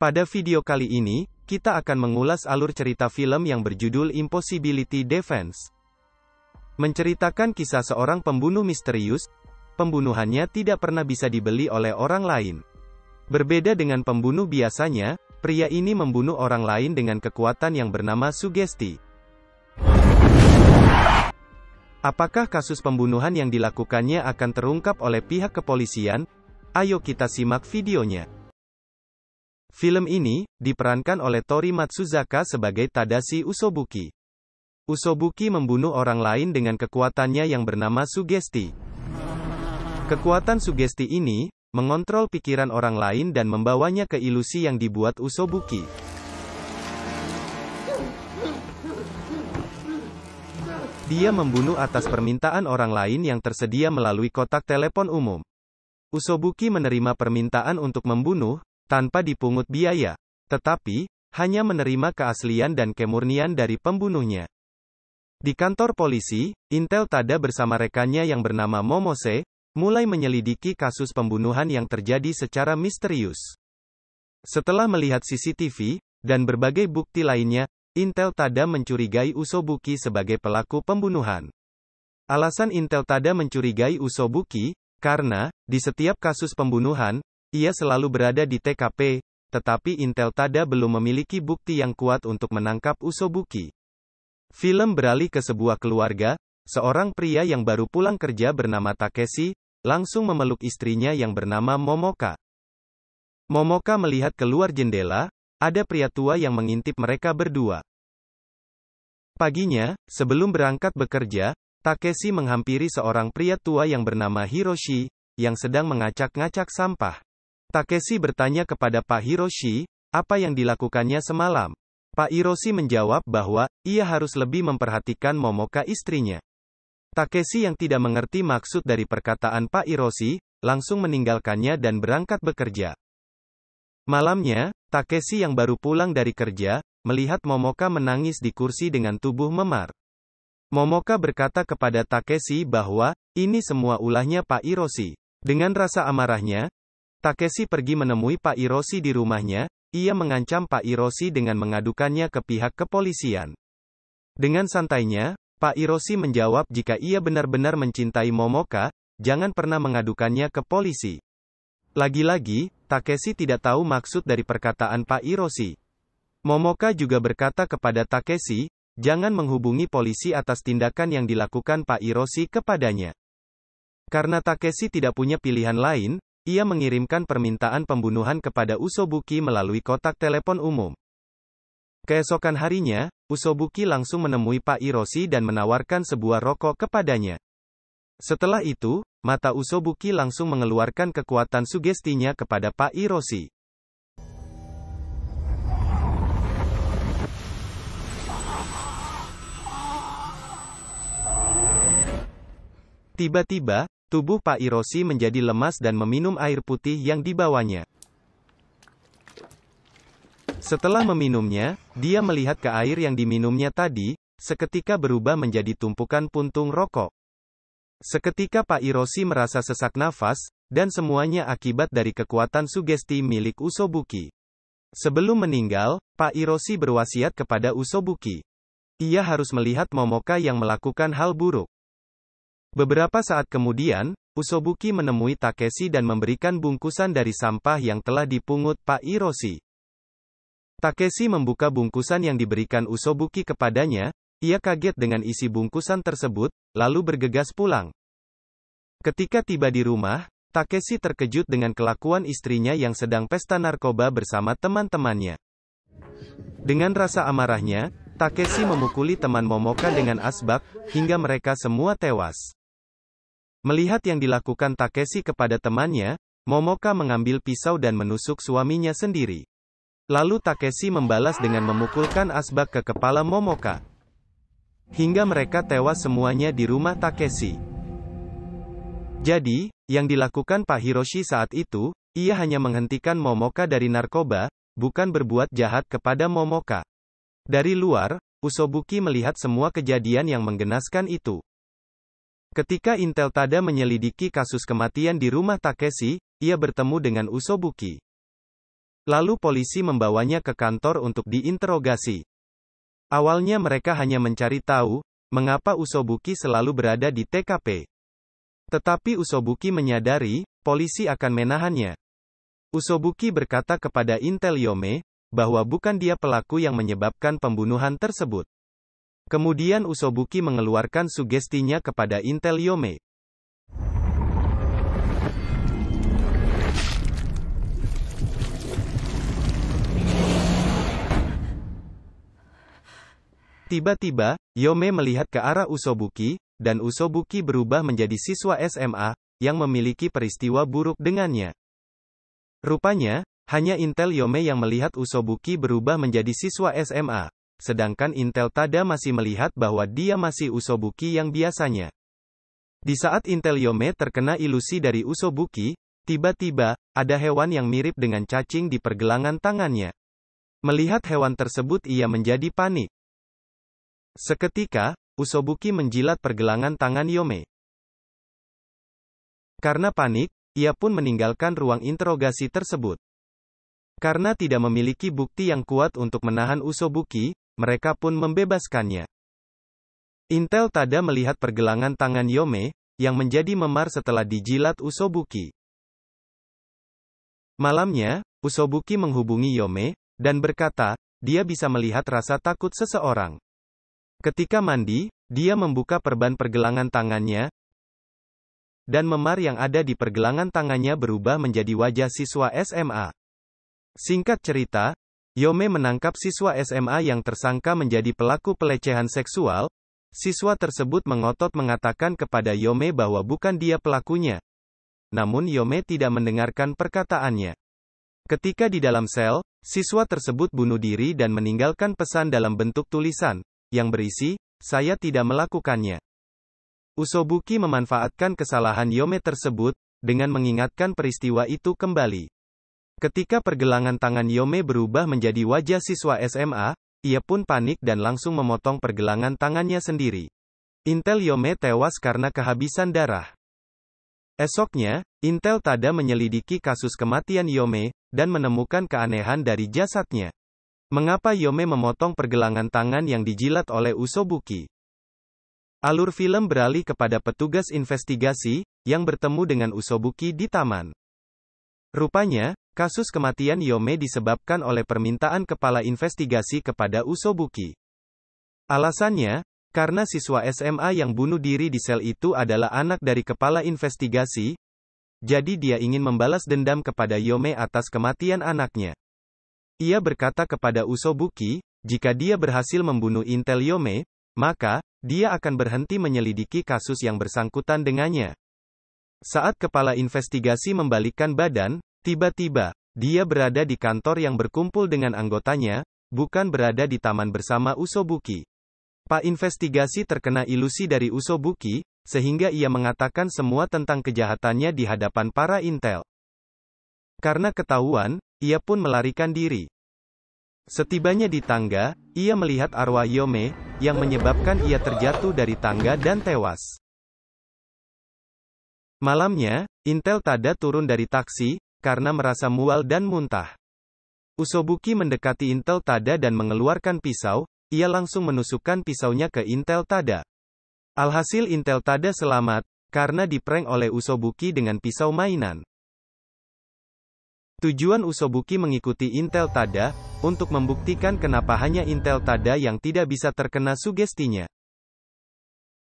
Pada video kali ini, kita akan mengulas alur cerita film yang berjudul Impossibility Defense. Menceritakan kisah seorang pembunuh misterius, pembunuhannya tidak pernah bisa dibeli oleh orang lain. Berbeda dengan pembunuh biasanya, pria ini membunuh orang lain dengan kekuatan yang bernama sugesti. Apakah kasus pembunuhan yang dilakukannya akan terungkap oleh pihak kepolisian? Ayo kita simak videonya. Film ini diperankan oleh Tori Matsuzaka sebagai Tadashi Usobuki. Usobuki membunuh orang lain dengan kekuatannya yang bernama sugesti. Kekuatan sugesti ini mengontrol pikiran orang lain dan membawanya ke ilusi yang dibuat Usobuki. Dia membunuh atas permintaan orang lain yang tersedia melalui kotak telepon umum. Usobuki menerima permintaan untuk membunuh tanpa dipungut biaya, tetapi hanya menerima keaslian dan kemurnian dari pembunuhnya. Di kantor polisi, Intel Tada bersama rekannya yang bernama Momose mulai menyelidiki kasus pembunuhan yang terjadi secara misterius. Setelah melihat CCTV dan berbagai bukti lainnya, Intel Tada mencurigai Usobuki sebagai pelaku pembunuhan. Alasan Intel Tada mencurigai Usobuki karena di setiap kasus pembunuhan ia selalu berada di TKP, tetapi Intel Tada belum memiliki bukti yang kuat untuk menangkap Usobuki. Film beralih ke sebuah keluarga, seorang pria yang baru pulang kerja bernama Takeshi, langsung memeluk istrinya yang bernama Momoka. Momoka melihat keluar jendela, ada pria tua yang mengintip mereka berdua. Paginya, sebelum berangkat bekerja, Takeshi menghampiri seorang pria tua yang bernama Hiroshi, yang sedang mengacak-ngacak sampah. Takeshi bertanya kepada Pak Hiroshi, apa yang dilakukannya semalam. Pak Hiroshi menjawab bahwa, ia harus lebih memperhatikan Momoka istrinya. Takeshi yang tidak mengerti maksud dari perkataan Pak Hiroshi, langsung meninggalkannya dan berangkat bekerja. Malamnya, Takeshi yang baru pulang dari kerja, melihat Momoka menangis di kursi dengan tubuh memar. Momoka berkata kepada Takeshi bahwa, ini semua ulahnya Pak Hiroshi. Dengan rasa amarahnya, Takeshi pergi menemui Pak Hiroshi di rumahnya, ia mengancam Pak Hiroshi dengan mengadukannya ke pihak kepolisian. Dengan santainya, Pak Hiroshi menjawab jika ia benar-benar mencintai Momoka, jangan pernah mengadukannya ke polisi. Lagi-lagi, Takeshi tidak tahu maksud dari perkataan Pak Hiroshi. Momoka juga berkata kepada Takeshi, jangan menghubungi polisi atas tindakan yang dilakukan Pak Hiroshi kepadanya. Karena Takeshi tidak punya pilihan lain, ia mengirimkan permintaan pembunuhan kepada Usobuki melalui kotak telepon umum. Keesokan harinya, Usobuki langsung menemui Pak Hiroshi dan menawarkan sebuah rokok kepadanya. Setelah itu, mata Usobuki langsung mengeluarkan kekuatan sugestinya kepada Pak Hiroshi. Tiba-tiba, tubuh Pak Hiroshi menjadi lemas dan meminum air putih yang dibawanya. Setelah meminumnya, dia melihat ke air yang diminumnya tadi, seketika berubah menjadi tumpukan puntung rokok. Seketika Pak Hiroshi merasa sesak nafas, dan semuanya akibat dari kekuatan sugesti milik Usobuki. Sebelum meninggal, Pak Hiroshi berwasiat kepada Usobuki. Ia harus melihat Momoka yang melakukan hal buruk. Beberapa saat kemudian, Usobuki menemui Takeshi dan memberikan bungkusan dari sampah yang telah dipungut Pak Hiroshi. Takeshi membuka bungkusan yang diberikan Usobuki kepadanya, ia kaget dengan isi bungkusan tersebut, lalu bergegas pulang. Ketika tiba di rumah, Takeshi terkejut dengan kelakuan istrinya yang sedang pesta narkoba bersama teman-temannya. Dengan rasa amarahnya, Takeshi memukuli teman Momoka dengan asbak, hingga mereka semua tewas. Melihat yang dilakukan Takeshi kepada temannya, Momoka mengambil pisau dan menusuk suaminya sendiri. Lalu Takeshi membalas dengan memukulkan asbak ke kepala Momoka. Hingga mereka tewas semuanya di rumah Takeshi. Jadi, yang dilakukan Pak Hiroshi saat itu, ia hanya menghentikan Momoka dari narkoba, bukan berbuat jahat kepada Momoka. Dari luar, Usobuki melihat semua kejadian yang menggenaskan itu. Ketika Intel Tada menyelidiki kasus kematian di rumah Takeshi, ia bertemu dengan Usobuki. Lalu polisi membawanya ke kantor untuk diinterogasi. Awalnya mereka hanya mencari tahu, mengapa Usobuki selalu berada di TKP. Tetapi Usobuki menyadari, polisi akan menahannya. Usobuki berkata kepada Intel Yome, bahwa bukan dia pelaku yang menyebabkan pembunuhan tersebut. Kemudian Usobuki mengeluarkan sugestinya kepada Intel Yome. Tiba-tiba, Yome melihat ke arah Usobuki, dan Usobuki berubah menjadi siswa SMA, yang memiliki peristiwa buruk dengannya. Rupanya, hanya Intel Yome yang melihat Usobuki berubah menjadi siswa SMA, sedangkan Intel Tada masih melihat bahwa dia masih Usobuki yang biasanya. Di saat Intel Yome terkena ilusi dari Usobuki, tiba-tiba, ada hewan yang mirip dengan cacing di pergelangan tangannya. Melihat hewan tersebut ia menjadi panik. Seketika, Usobuki menjilat pergelangan tangan Yome. Karena panik, ia pun meninggalkan ruang interogasi tersebut. Karena tidak memiliki bukti yang kuat untuk menahan Usobuki, mereka pun membebaskannya. Intel Tada melihat pergelangan tangan Yome, yang menjadi memar setelah dijilat Usobuki. Malamnya, Usobuki menghubungi Yome, dan berkata, dia bisa melihat rasa takut seseorang. Ketika mandi, dia membuka perban pergelangan tangannya, dan memar yang ada di pergelangan tangannya berubah menjadi wajah siswa SMA. Singkat cerita, Yome menangkap siswa SMA yang tersangka menjadi pelaku pelecehan seksual. Siswa tersebut mengotot mengatakan kepada Yome bahwa bukan dia pelakunya. Namun Yome tidak mendengarkan perkataannya. Ketika di dalam sel, siswa tersebut bunuh diri dan meninggalkan pesan dalam bentuk tulisan, yang berisi, saya tidak melakukannya. Usobuki memanfaatkan kesalahan Yome tersebut, dengan mengingatkan peristiwa itu kembali. Ketika pergelangan tangan Yome berubah menjadi wajah siswa SMA, ia pun panik dan langsung memotong pergelangan tangannya sendiri. Intel Yome tewas karena kehabisan darah. Esoknya, Intel Tada menyelidiki kasus kematian Yome, dan menemukan keanehan dari jasadnya. Mengapa Yome memotong pergelangan tangan yang dijilat oleh Usobuki? Alur film beralih kepada petugas investigasi, yang bertemu dengan Usobuki di taman. Rupanya, kasus kematian Yome disebabkan oleh permintaan kepala investigasi kepada Usobuki. Alasannya, karena siswa SMA yang bunuh diri di sel itu adalah anak dari kepala investigasi, jadi dia ingin membalas dendam kepada Yome atas kematian anaknya. Ia berkata kepada Usobuki, jika dia berhasil membunuh Intel Yome, maka, dia akan berhenti menyelidiki kasus yang bersangkutan dengannya. Saat kepala investigasi membalikkan badan, tiba-tiba, dia berada di kantor yang berkumpul dengan anggotanya, bukan berada di taman bersama Usobuki. Pak investigasi terkena ilusi dari Usobuki, sehingga ia mengatakan semua tentang kejahatannya di hadapan para Intel. Karena ketahuan, ia pun melarikan diri. Setibanya di tangga, ia melihat arwah Yome, yang menyebabkan ia terjatuh dari tangga dan tewas. Malamnya, Intel Tada turun dari taksi, karena merasa mual dan muntah. Usobuki mendekati Intel Tada dan mengeluarkan pisau, ia langsung menusukkan pisaunya ke Intel Tada. Alhasil Intel Tada selamat, karena diprank oleh Usobuki dengan pisau mainan. Tujuan Usobuki mengikuti Intel Tada, untuk membuktikan kenapa hanya Intel Tada yang tidak bisa terkena sugestinya.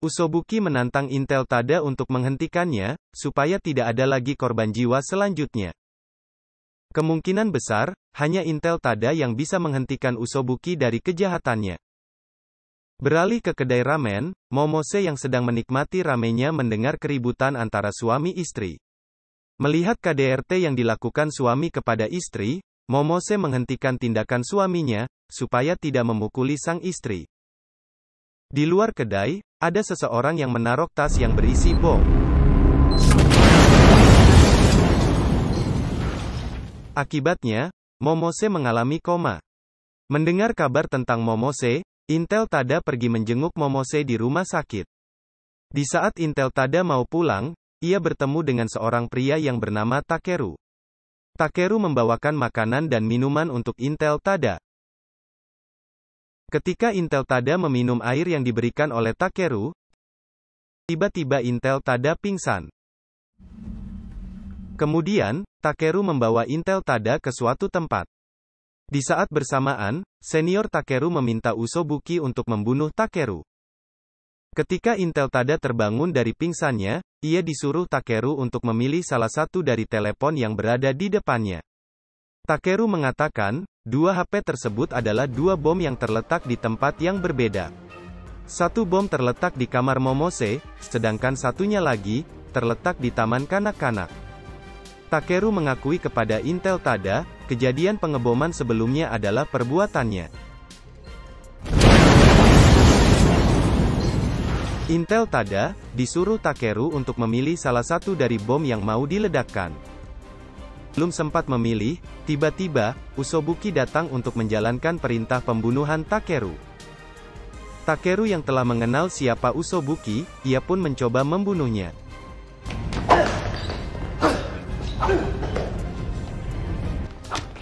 Usobuki menantang Intel Tada untuk menghentikannya, supaya tidak ada lagi korban jiwa selanjutnya. Kemungkinan besar, hanya Intel Tada yang bisa menghentikan Usobuki dari kejahatannya. Beralih ke kedai ramen, Momose yang sedang menikmati ramennya mendengar keributan antara suami istri. Melihat KDRT yang dilakukan suami kepada istri, Momose menghentikan tindakan suaminya, supaya tidak memukuli sang istri. Di luar kedai, ada seseorang yang menaruh tas yang berisi bom. Akibatnya, Momose mengalami koma. Mendengar kabar tentang Momose, Intel Tada pergi menjenguk Momose di rumah sakit. Di saat Intel Tada mau pulang, ia bertemu dengan seorang pria yang bernama Takeru. Takeru membawakan makanan dan minuman untuk Intel Tada. Ketika Intel Tada meminum air yang diberikan oleh Takeru, tiba-tiba Intel Tada pingsan. Kemudian, Takeru membawa Intel Tada ke suatu tempat. Di saat bersamaan, senior Takeru meminta Usobuki untuk membunuh Takeru. Ketika Intel Tada terbangun dari pingsannya, ia disuruh Takeru untuk memilih salah satu dari telepon yang berada di depannya. Takeru mengatakan, dua HP tersebut adalah dua bom yang terletak di tempat yang berbeda. Satu bom terletak di kamar Momose, sedangkan satunya lagi, terletak di taman kanak-kanak. Takeru mengakui kepada Intel Tada, kejadian pengeboman sebelumnya adalah perbuatannya. Intel Tada disuruh Takeru untuk memilih salah satu dari bom yang mau diledakkan. Belum sempat memilih, tiba-tiba, Usobuki datang untuk menjalankan perintah pembunuhan Takeru. Takeru yang telah mengenal siapa Usobuki, ia pun mencoba membunuhnya.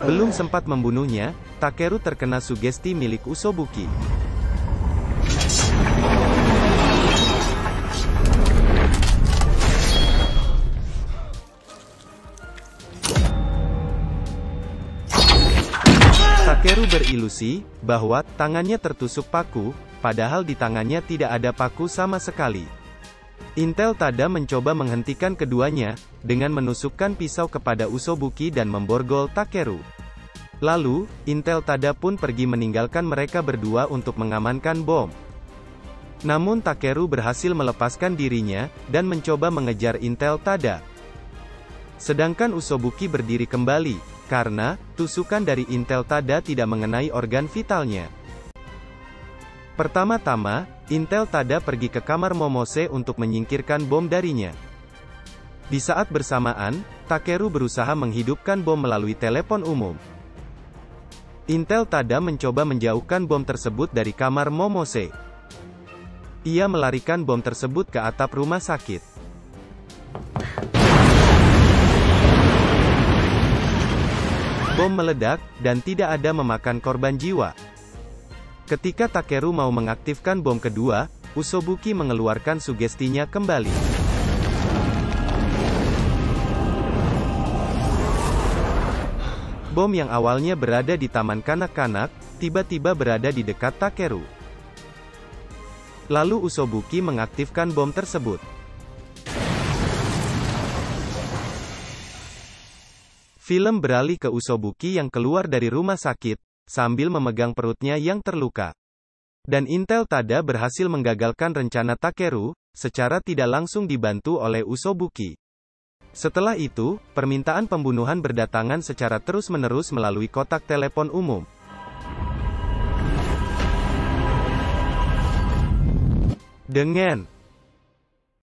Belum sempat membunuhnya, Takeru terkena sugesti milik Usobuki. Takeru berilusi bahwa tangannya tertusuk paku, padahal di tangannya tidak ada paku sama sekali. Intel Tada mencoba menghentikan keduanya, dengan menusukkan pisau kepada Usobuki dan memborgol Takeru. Lalu, Intel Tada pun pergi meninggalkan mereka berdua untuk mengamankan bom. Namun Takeru berhasil melepaskan dirinya, dan mencoba mengejar Intel Tada. Sedangkan Usobuki berdiri kembali, karena tusukan dari Intel Tada tidak mengenai organ vitalnya. Pertama-tama, Intel Tada pergi ke kamar Momose untuk menyingkirkan bom darinya. Di saat bersamaan, Takeru berusaha menghidupkan bom melalui telepon umum. Intel Tada mencoba menjauhkan bom tersebut dari kamar Momose. Ia melarikan bom tersebut ke atap rumah sakit. Bom meledak, dan tidak ada memakan korban jiwa. Ketika Takeru mau mengaktifkan bom kedua, Usobuki mengeluarkan sugestinya kembali. Bom yang awalnya berada di taman kanak-kanak, tiba-tiba berada di dekat Takeru. Lalu Usobuki mengaktifkan bom tersebut. Film beralih ke Usobuki yang keluar dari rumah sakit, sambil memegang perutnya yang terluka. Dan Intel Tada berhasil menggagalkan rencana Takeru, secara tidak langsung dibantu oleh Usobuki. Setelah itu, permintaan pembunuhan berdatangan secara terus-menerus melalui kotak telepon umum. Dengan